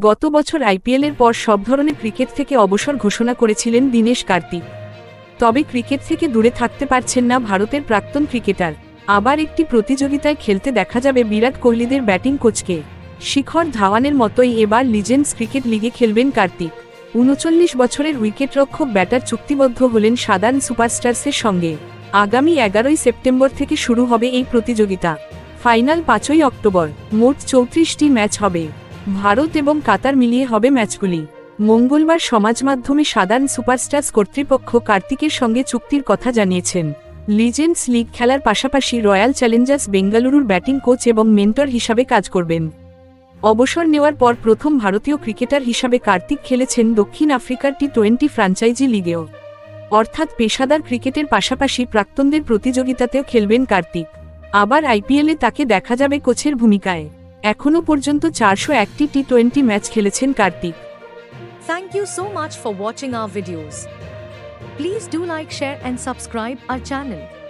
গত বছর আইপিএলের পর সব ধরনের ক্রিকেট থেকে অবসর ঘোষণা করেছিলেন দীনেশ কার্তিক। তবে ক্রিকেট থেকে দূরে থাকতে পারছেন না ভারতের প্রাক্তন ক্রিকেটার। আবার একটি প্রতিযোগিতায় খেলতে দেখা যাবে বিরাট কোহলিদের ব্যাটিং কোচকে। শিখর ধাওয়ানের মতোই এবার লিজেন্ডস ক্রিকেট লিগে খেলবেন কার্তিক। ৩৯ বছরের উইকেটরক্ষক ব্যাটার চুক্তিবদ্ধ হলেন সাদার্ন সুপারস্টারসের সঙ্গে। আগামী ১১ই সেপ্টেম্বর থেকে শুরু হবে এই প্রতিযোগিতা। ফাইনাল ৫ই অক্টোবর। মোট ৩৪টি ম্যাচ হবে। ভারত এবং কাতার মিলিয়ে হবে ম্যাচগুলি। মঙ্গলবার সমাজ মাধ্যমে সাদার্ন সুপারস্টারস কর্তৃপক্ষ কার্তিকের সঙ্গে চুক্তির কথা জানিয়েছেন। লিজেন্ডস লিগ খেলার পাশাপাশি রয়্যাল চ্যালেঞ্জার্স বেঙ্গালুরুর ব্যাটিং কোচ এবং মেন্টর হিসাবে কাজ করবেন। অবসর নেওয়ার পর প্রথম ভারতীয় ক্রিকেটার হিসাবে কার্তিক খেলেছেন দক্ষিণ আফ্রিকার টি-20 ফ্র্যাঞ্চাইজি লিগেও। অর্থাৎ পেশাদার ক্রিকেটের পাশাপাশি প্রাক্তনদের প্রতিযোগিতাতেও খেলবেন কার্তিক। আবার আইপিএলে তাকে দেখা যাবে কোচের ভূমিকায়। এখনও পর্যন্ত 401টি টি-20 ম্যাচ খেলেছেন Kartik. Thank you so much for watching our videos. Please do like, share and subscribe our channel.